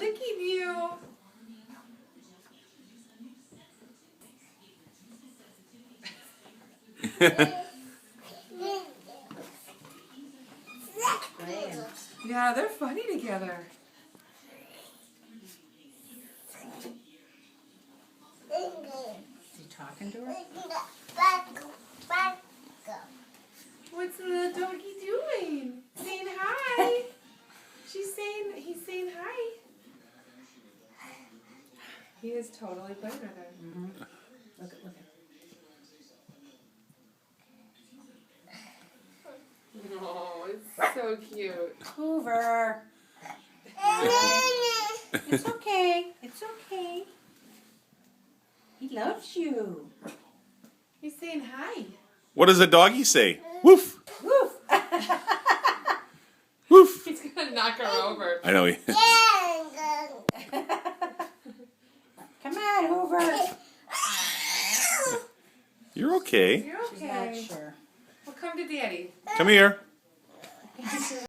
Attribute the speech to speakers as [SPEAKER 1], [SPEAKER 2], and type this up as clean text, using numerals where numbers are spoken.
[SPEAKER 1] licking you. Yeah, they're funny together.
[SPEAKER 2] Is he talking to her?
[SPEAKER 1] What's the doggy doing? Saying hi. He's saying hi. He is totally playing with her.
[SPEAKER 2] Mm-hmm. Look at.
[SPEAKER 1] Oh, it's so cute.
[SPEAKER 2] Hoover. It's okay. It's okay. He loves you.
[SPEAKER 1] He's saying hi.
[SPEAKER 3] What does a doggy say? Woof.
[SPEAKER 2] Woof.
[SPEAKER 3] Woof.
[SPEAKER 1] He's gonna knock her over.
[SPEAKER 3] I know.
[SPEAKER 2] Come on, Hoover.
[SPEAKER 3] You're okay.
[SPEAKER 1] You're
[SPEAKER 2] She's not
[SPEAKER 1] okay.
[SPEAKER 2] sure.
[SPEAKER 1] Well, come to Daddy.
[SPEAKER 3] Come here.